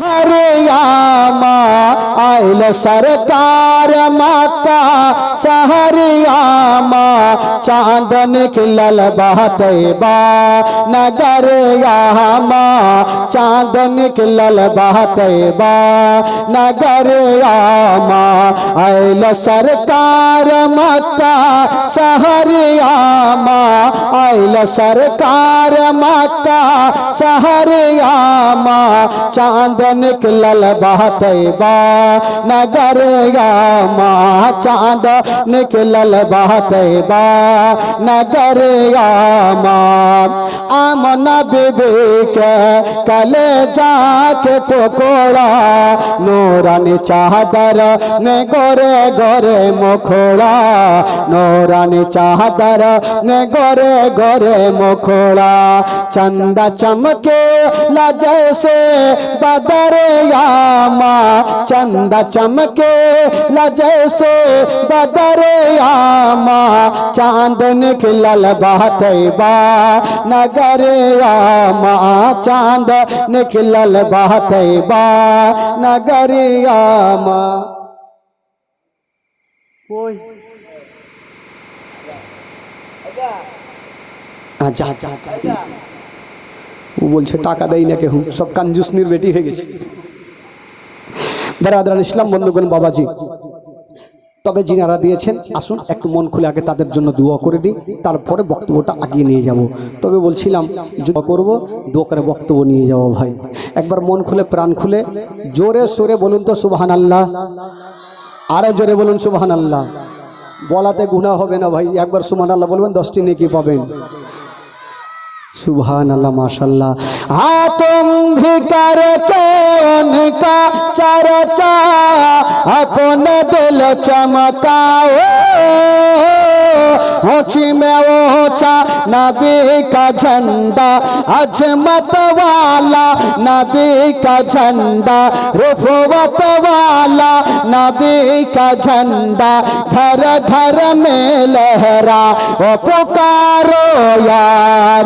हरियामा आइल सरकार मक्का सहरियामा चांद निकलल बहतैबा नगर यामा चांद निकलल बहतैबा नगर यामा आइल सरकार मक्का सहरियामा आइल सरकार मक्का सहरियामा चांद निकलल बहतैबा नगर यामा चांद निकलल बहतैबा नगर यामा आमना बीबी के कले जाके टोकोड़ा नूरानी चादर ने गोरे गोरे मुखोड़ा नूरानी चादर ने गोरे गोरे मुखोड़ा चंदा चमके ला जैसे बदर यामा चंदा चमके ला जैसे बदर यामा चांद निकलल बहतैबा नगर यामा चांद निकलल बहतैबा नगर यामा जा जा जा ও বলছে টাকা দেই না কেউ সব কাঞ্জুসনির বেটি হয়ে গেছে ব্রাদার ইসলাম বন্ধুগণ বাবাজি তবে যিনারা দিয়েছেন আসুন একটু মন খুলে আগে তাদের জন্য দোয়া করে দিই তারপরে বক্তব্যটা আগিয়ে নিয়ে যাব তবে বলছিলাম দোয়া করব দোয়া করে বক্তব্য নিয়ে যাব ভাই একবার মন খুলে প্রাণ খুলে জোরে সোরে বলুন তো সুবহানাল্লাহ আরো জোরে বলুন সুবহানাল্লাহ বলাতে গুনাহ হবে না ভাই একবার সুবহানাল্লাহ বলবেন 10টি নেকি পাবেন सुभान अल्लाह माशाल्लाह हाँ तुम भी करके उनका चर्चा अपने दिल चमकाओ ऊंची में ऊंचा नबी का झंडा अजमत वाला नबी का झंडा रुफवत वाला नबी का झंडा घर घर में लहरा ओ पुकारो या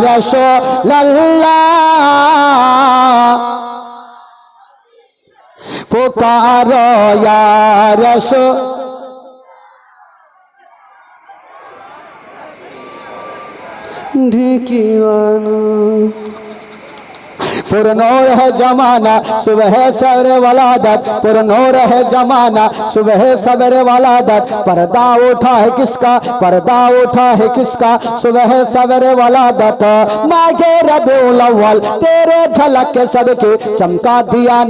रसूल अल्लाह पुकारो या रसूल ढिकीवाना पुरनूर है जमाना सुबह सवेरे वलादत पुरनूर है जमाना सुबह सवेरे वलादत पर्दा उठा है किसका पर्दा उठा है किसका सुबह सवेरे वलादत माघे रबीउल अव्वल तेरे झलक के सदके चमका दिया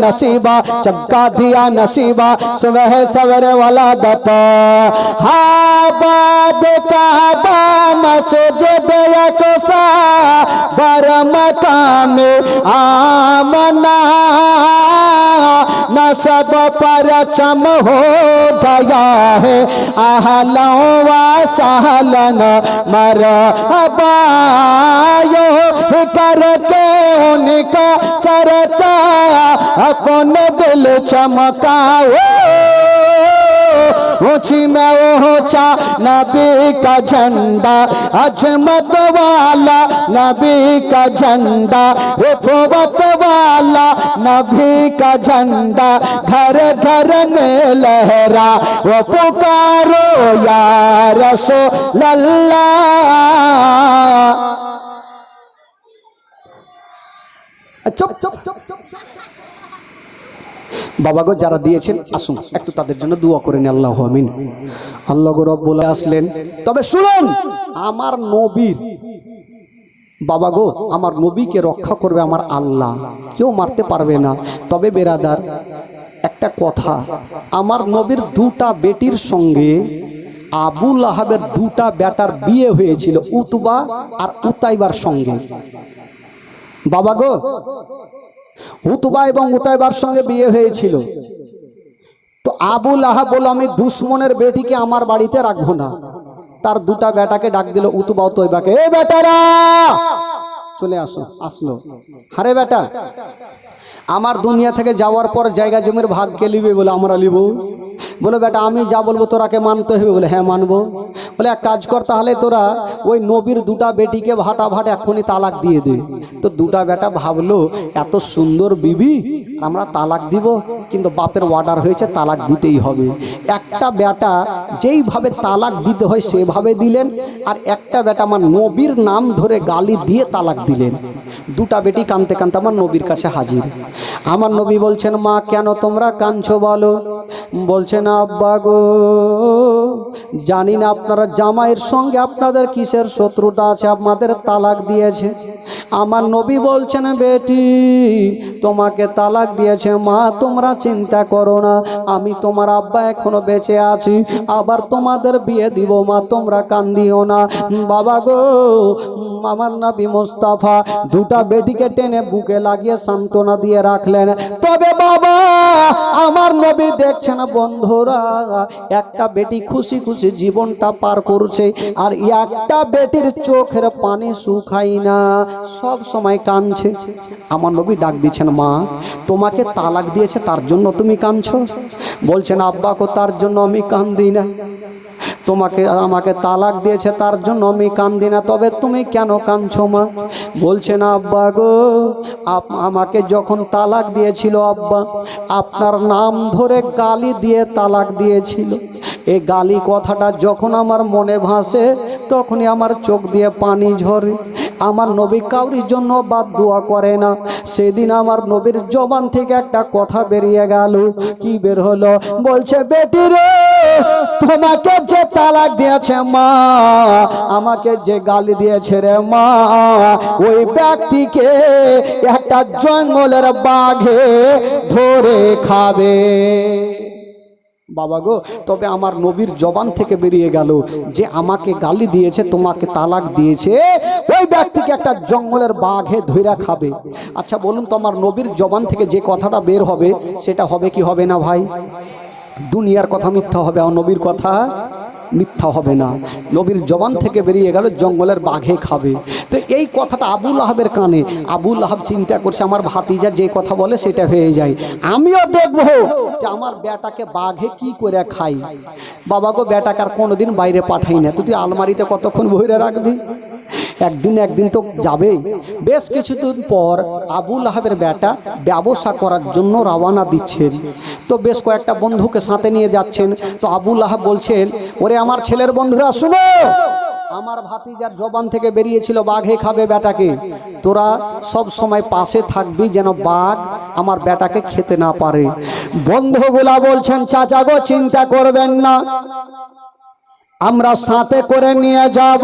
नसीबा सुबह सवेरे वलादत हाँ बाब काबा मस्जिद यकसा बर मकाम आमना नसब पर चम हो गया है आहलों व सहलन मरहबा यो करके उनका चर्चा अपने दिल चमकाओ ऊंची में ऊंचा नबी का झंडा अजमत वाला नबी का झंडा रुफवत वाला नबी का झंडा घर घर में लहरा वो पुकारो या रसूल अल्लाह चुप चुप चुप चुप बाबा गो যারা দিয়েছেন আসুন একটু তাদের জন্য দোয়া করে নি আল্লাহু আমিন আল্লাহ গো রব্বুল আসলেন তবে শুনুন আমার নবীর বাবা গো আমার নবীকে রক্ষা করবে আমার আল্লাহ কেউ মারতে পারবে না তবে বেরাদার একটা কথা আমার নবীর দুটা বেটির সঙ্গে আবু লাহাবের দুটা বেটার বিয়ে হয়েছিল উতবা আর উতাইবার সঙ্গে বাবা গো উতবা এবং উতাইবার সঙ্গে বিয়ে হয়েছিল তো আবু লাহাব বলল আমি দুশমনের বেটিকে আমার বাড়িতে রাখবো না তার দুটা বেটাকে ডাক দিল উতবা উতাইবাকে এ বেটারা চলে আসো। আসলো, আরে বেটা আমার দুনিয়া থেকে যাওয়ার পর জায়গা জমির ভাগ কে লিবে? বলে আমরা লিব। বলে বেটা আমি যা বলবো তোরাকে মানতে হবে। বলে হ্যাঁ মানবো। বলে এক কাজ কর, তাহলে তোরা ওই নবীর দুটা বেটিকে ভাটাভাট এখনই তালাক দিয়ে দে। তো দুটা বেটা ভাবলো এত সুন্দর বিবি আমরা তালাক দিব, কিন্তু বাপের অর্ডার হয়েছে তালাক দিতেই হবে। একটা বেটা যেইভাবে তালাক দিতে হয় সেভাবে দিলেন, আর একটা বেটা আমার নবীর নাম ধরে গালি দিয়ে তালাক দিলেন। দুটা বেটি কাঁদতে কাঁদতে আমার নবীর কাছে হাজির। আমার নবী বলছেন মা কেন তোমরা কাঁদছো বলো? বলছেন আব্বা গো জানি না আপনারা জামাইয়ের সঙ্গে আপনাদের কিসের শত্রুতা আছে, আপনাদের তালাক দিয়েছে। আমার নবী বলছেন বেটি তোমাকে তালাক দিয়েছে মা, তোমরা চিন্তা করো না, আমি তোমার আব্বা এখনো বেঁচে আছি, আবার তোমাদের বিয়ে দিব মা, তোমরা কান্দিও না। বাবা গো আমার নবী মুস্তাফা দুটা বেটিকে টেনে বুকে লাগিয়ে সান্ত্বনা দিয়ে রাখলেন। তবে বাবা আমার নবী দেখছেন বন্ধুরা একটা বেটি খুশি খুশি জীবনটা পার করছে, আর একটা বেটির চোখের পানি শুকাই না, সব সময় কাঁদছে। আমার নবী ডাক দিচ্ছেন মা তোমাকে তালাক দিয়েছে তার জন্য তুমি কাঁদছো? বলছেন আব্বা গো তার জন্য আমি কান্দি না, তোমাকে আমাকে তালাক দিয়েছে তার জন্য আমি কান্দি না, তবে তুমি কেন কাঁদছো মা? বলছেন আব্বা গো আমাকে যখন তালাক দিয়েছিল আব্বা আপনার নাম ধরে গালি দিয়ে তালাক দিয়েছিল। এই গালি কথাটা যখন আমার মনে ভাসে তখনই আমার চোখ দিয়ে পানি ঝরে। আমার নবী কাউরির জন্য বাদ দোয়া করে না। সেদিন আমার নবীর জবান থেকে একটা কথা বেরিয়ে গেল। কি বের হলো? বলছে বেটি রে তোমাকে যে তালাক দিয়েছে মা, আমাকে যে গালি দিয়েছে রে মা, ওই ব্যক্তিকে একটা জঙ্গলের বাঘে ধরে খাবে। বাবা গো তবে আমার নবীর জবান থেকে বেরিয়ে গেল যে আমাকে গালি দিয়েছে তোমাকে তালাক দিয়েছে ওই ব্যক্তিকে একটা জঙ্গলের বাঘে ধইরা খাবে। আচ্ছা বলুন তো আমার নবীর জবান থেকে যে কথাটা বের হবে সেটা হবে কি হবে না ভাই? দুনিয়ার কথা মিথ্যা হবে আর নবীর কথা মিথ্যা হবে না। নবীর জবান থেকে বেরিয়ে গেল জঙ্গলের বাঘে খাবে। তো এই কথাটা আবু লাহাবের কানে, আবু লাহাব চিন্তা করছে আমার ভাতিজা যে কথা বলে সেটা হয়ে যায়, আমিও দেখবো যে আমার বেটাকে বাঘে কি করে খাই। বাবা গো বেটাকে আর কোনোদিন বাইরে পাঠাই না, তুই আলমারিতে কতক্ষণ বইরে রাখবি? একদিন তো যাবেই। বেশ কিছুদিন পর আবু লাহাবের বেটা ব্যবসা করার জন্য রওনা দিচ্ছেন। তো বেশ কয়েকটা বন্ধুকে সাথে নিয়ে যাচ্ছেন। তো আবু লাহাব বলছেন ওরে আমার ছেলের বন্ধুরা শুনো, আমার ভাতিজার জবান থেকে বেরিয়েছিল বাঘে খাবে বেটাকে, তোরা সব সময় পাশে থাকবি যেন বাঘ আমার বেটাকে খেতে না পারে। বন্ধুগুলা বলছেন চাচা গো চিন্তা করবেন না, আমরা সাথে করে নিয়ে যাব,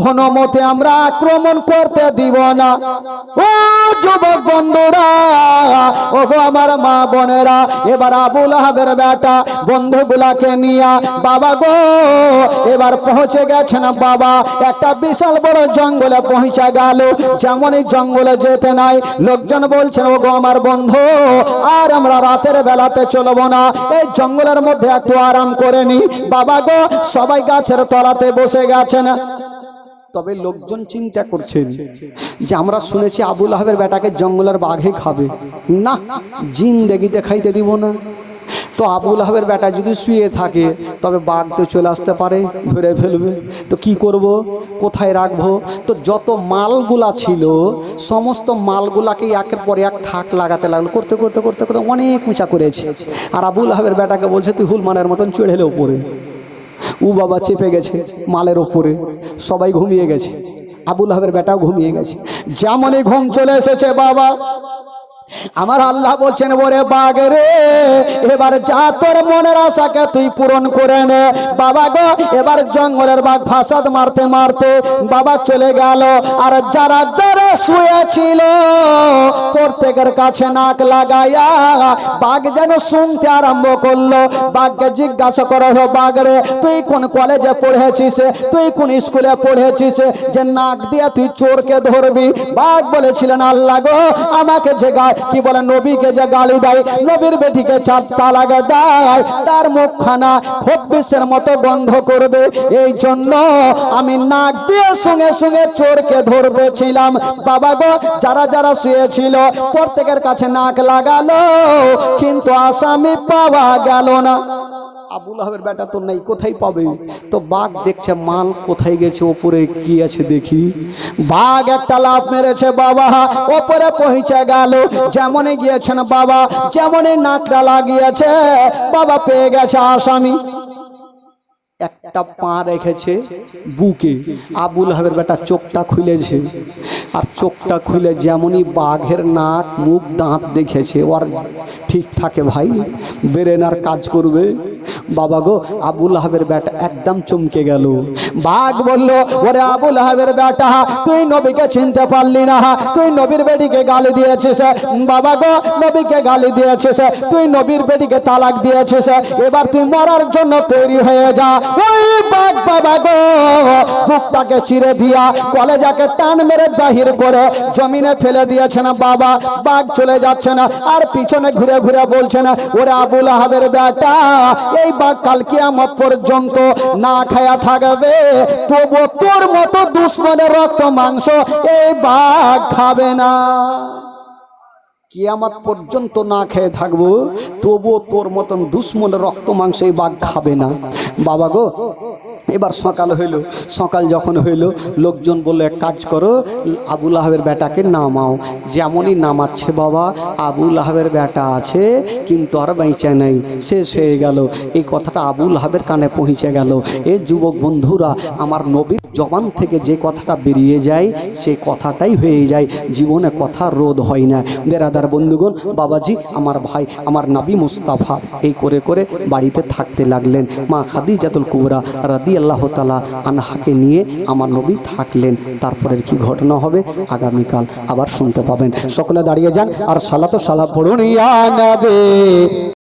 কোনো মতে আমরা আক্রমণ করতে দিব না। ও যুবক বন্ধুরা, ও গো আমার মা বোনেরা, এবার আবু লাহাবের বেটা বন্ধুগুলাকে নিয়ে বাবা গো এবার পৌঁছে গেছেন। বাবা একটা বিশাল বড় জঙ্গলে পৌঁছে গেল। যেমনই জঙ্গলে যেতে নাই লোকজন বলছেন ও গো আমার বন্ধু আর আমরা রাতের বেলাতে চলবো না, এই জঙ্গলের মধ্যে একটু আরাম করে নি। বাবা গো সবাই গাছের তলাতে বসে গেছেন। তবে লোকজন চিন্তা করছেন যে আমরা শুনেছি আবু লাহাবের বেটাকে জঙ্গলের বাঘে খাবে, না জিন্দেগিতে খাইতে দিব না। তো আবু লাহাবের বেটা যদি শুয়ে থাকে তবে বাঘ তো চলে আসতে পারে, ধরে ফেলবে। তো কি করব, কোথায় রাখবো? তো যত মালগুলা ছিল সমস্ত মালগুলাকে একের পর এক থাক লাগাতে লাগলো, করতে করতে করতে করতে অনেক উঁচা করেছে। আর আবু লাহাবের বেটাকে বলছে তুই হুলমানের মতন চড়ে এলে উপরে। ও বাবা চেপে গেছে মালের ওপরে, সবাই ঘুমিয়ে গেছে, আবু লাহাবের বেটাও ঘুমিয়ে গেছে। যেমনই ঘুম চলে এসেছে বাবা আমার আল্লাহ বলছেন ওরে বাঘ রে এবার যা তোর মনের আশাকে তুই পূরণ করে নে। বাবা গো এবার জঙ্গলের বাঘ ফাসাদ মারতে মারতে বাবা চলে গেল। আর যারা যারা শুয়েছিল প্রত্যেকের কাছে নাক লাগাইয়া বাঘ যেন শুনতে আরম্ভ করলো। বাঘকে জিজ্ঞাসা করা হলো, বাঘ রে তুই কোন কলেজে পড়েছিস, তুই কোন স্কুলে পড়েছিস যে নাক দিয়ে তুই চোরকে ধরবি? বাঘ বলেছিলেন, আল্লাহ গো আমাকে যে কি বলে নবীকে যে গালি দেয়, নবীর বেটিকে 4 তালাক দেয়, তার মুখখানা খব্বিসের মতো গন্ধ করবে, এই জন্য আমি নাক দিয়ে সঙ্গে সঙ্গে চোরকে ধরবেছিলাম। বাবা গো যারা যারা শুয়েছিল প্রত্যেকের কাছে নাক লাগালো, কিন্তু আসামি পাওয়া গেল না। আবু লাহাবের বেটা তো নেই, কোথায় পাবে? তো বাঘ দেখছে মাল কোথায় গেছে, ওপরে কি আছে দেখি। বাঘ একটা লাফ মেরেছে, বাবা ওপরে পৌঁছে গেল। যেমনই গিয়েছেন বাবা, যেমনই নাকটা লাগিয়েছে বাবা পেয়ে গেছে আসামি। একটা পা রেখেছে বুকে। আবু লাহাবের বেটা চোখটা খুলেছে, আর চোখটা খুলে যেমনই বাঘের নাক মুখ দাঁত দেখেছে, ওর ঠিক থাকে ভাই, ব্রেন আর কাজ করবে। বাবা গো আবু লাহাবের বেটা একদম চমকে গেল। বাঘ বলল, ওরে আবু লাহাবের বেটা তুই নবীকে চিনতে পারলি না, তুই নবীর বেটিকে গালি দিয়েছিস। বাবা গো নবীকে গালি দিয়েছিস, তুই নবীর বেটিকে তালাক দিয়েছিস, এবার তুই মরার জন্য তৈরি হয়ে যা। ওই বাঘ বাবা গো বুকটাকে চিরে দিয়া কলেজাকে টান মেরে বাহির করে জমিনে ফেলে দিয়েছে না বাবা। বাঘ চলে যাচ্ছে না, আর পিছনে ঘুরে ঘুরে বলছে না, ওরে আবু লাহাবের বেটা এই বাঘ কাল কিয়ামত পর্যন্ত না খায়া থাকবে, তবু তোর মতো দুশ্মনের রক্ত মাংস এই বাঘ খাবে না। কিয়ামত পর্যন্ত না খেয়ে থাকবো, তবুও তোর মতন দুশ্মনের রক্ত মাংস এই বাঘ খাবে না। বাবা গো এবার সকাল হইল। সকাল যখন হইল লোকজন বললো, এক কাজ করো আবু লাহাবের বেটাকে নামাও। যেমনই নামাচ্ছে বাবা, আবু লাহাবের বেটা আছে কিন্তু আর বেঁচে নেই, শেষ হয়ে গেল। এই কথাটা আবু লাহাবের কানে পৌঁছে গেল। এই যুবক বন্ধুরা, আমার নবীর জবান থেকে যে কথাটা বেরিয়ে যায় সেই কথাটাই হয়ে যায়, জীবনে কথা রোধ হয় না। বেরাদার বন্ধুগণ, বাবাজি আমার ভাই আমার নবী মুস্তাফা এই করে করে বাড়িতে থাকতে লাগলেন। মা খাদিজাতুল কুবরা রাদিয়াল্লাহু তাআলা আনহাকে নিয়ে আমার নবী থাকলেন। তারপরের কি ঘটনা হবে আগামীকাল আবার শুনতে পাবেন। সকলে দাঁড়িয়ে যান আর সালাত ও সালাম পড়ুন ইয়া নবী।